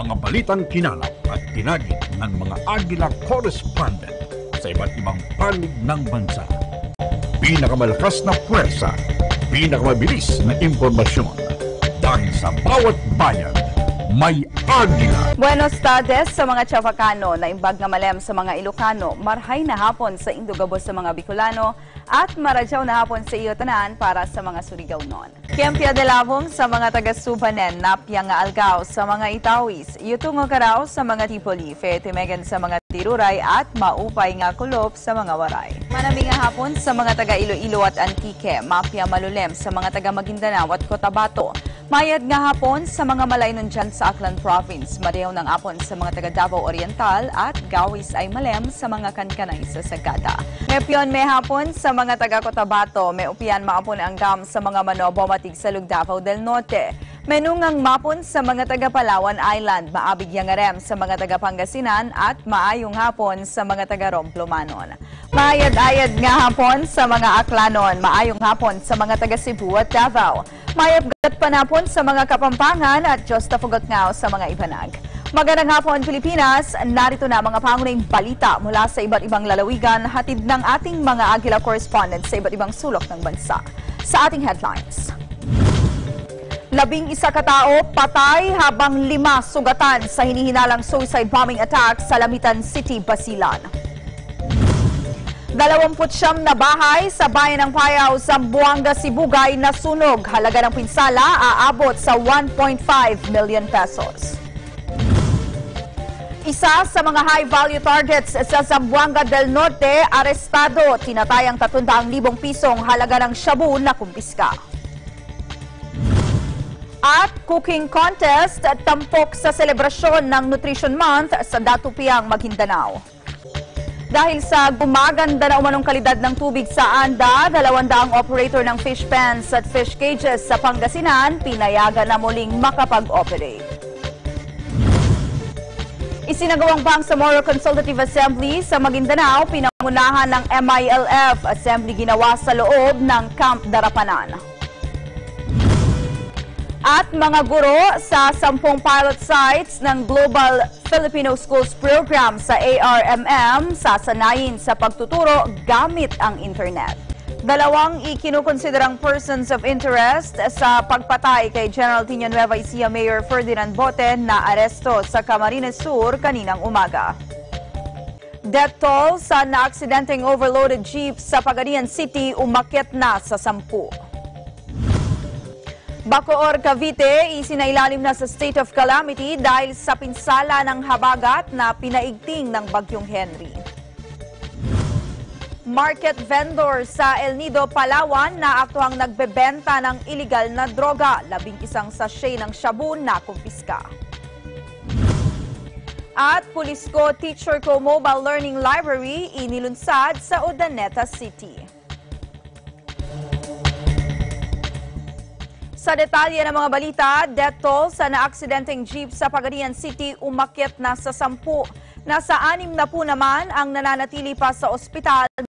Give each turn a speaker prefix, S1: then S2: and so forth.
S1: mga balitang kinalap at tinagit ng mga Agila correspondent sa iba't ibang panig ng bansa. Pinakamalakas na puwersa, pinakamabilis na impormasyon. Dahil sa bawat bayan, may Agila.
S2: Buenos tardes sa mga Chavacano, na imbag nga malem sa mga Ilocano, marhay na hapon sa Indogabos sa mga Bicolano, at maradyaw na hapon sa iyo tanan para sa mga Surigao-non. Kempia de labong sa mga taga-Subanen, napya nga algaw sa mga Itawis, yutungo karaw sa mga Tipoli, timegan sa mga Tiruray at maupay nga kulop sa mga Waray. Manami nga hapon sa mga taga-Iloilo at Antique, mapya malulem sa mga taga-Maguindanao at Cotabato. Mayad nga hapon sa mga malaynon dyan sa Aklan Province, mariyaw ng hapon sa mga taga-Davao Oriental at gawis ay malem sa mga kankanay sa Sagada. Ngaypiyon may hapon sa mga taga-Cotabato, may upian maapon ang gam sa mga Manobo matig sa Davao del Norte. Menungang mapon sa mga taga-Palawan Island, maabig yang rem sa mga taga-Pangasinan at maayong hapon sa mga taga-Romplomanon. Mayad-ayad nga hapon sa mga Aklanon, maayong hapon sa mga taga-Cebu at Davao. Mayab-gat panapon sa mga Kapampangan at Diyos tafugat nga sa mga Ibanag. Magandang hapon Pilipinas, narito na mga pangunahing balita mula sa iba't ibang lalawigan, hatid ng ating mga Agila correspondents sa iba't ibang sulok ng bansa. Sa ating headlines. 11 katao patay habang 5 sugatan sa hinihinalang suicide bombing attack sa Lamitan City, Basilan. 29 na bahay sa bayan ng Payao, Zamboanga, Sibugay nasunog. Halaga ng pinsala aabot sa 1.5 million pesos. Isa sa mga high-value targets sa Zamboanga del Norte, arestado. Tinatayang 300,000 pisong halaga ng shabu na kumpiska. At cooking contest, tampok sa selebrasyon ng Nutrition Month sa Datupiang, Maguindanao. Dahil sa gumaganda na umanong kalidad ng tubig sa Anda, 200 operator ng fish pens at fish cages sa Pangasinan, pinayagan na muling makapag-operate. Isinagawang Bangsamoro Consultative Assembly sa Maguindanao, pinangunahan ng MILF Assembly ginawa sa loob ng Camp Darapanan. At mga guro sa 10 pilot sites ng Global Filipino Schools Program sa ARMM sasanayin sa pagtuturo gamit ang internet. 2 ikinukonsiderang persons of interest sa pagpatay kay General Tino Nueva Ecija Mayor Ferdinand Bote na aresto sa Camarines Sur kaninang umaga. Death toll sa naaksidenteng overloaded jeep sa Pagadian City umakyat na sa 10. Bacoor, Cavite, isinailalim na sa state of calamity dahil sa pinsala ng habagat na pinaigting ng Bagyong Henry. Market vendor sa El Nido, Palawan na aktuhang nagbebenta ng illegal na droga, 11 sachet ng shabu na kumpiska. At Pulis Ko Teacher Ko Mobile Learning Library inilunsad sa Urdaneta City. Sa detalye ng mga balita, death toll sa naaksidenteng jeep sa Pagadian City umakyat na sa 10. Nasa 6 na po naman ang nananatili pa sa ospital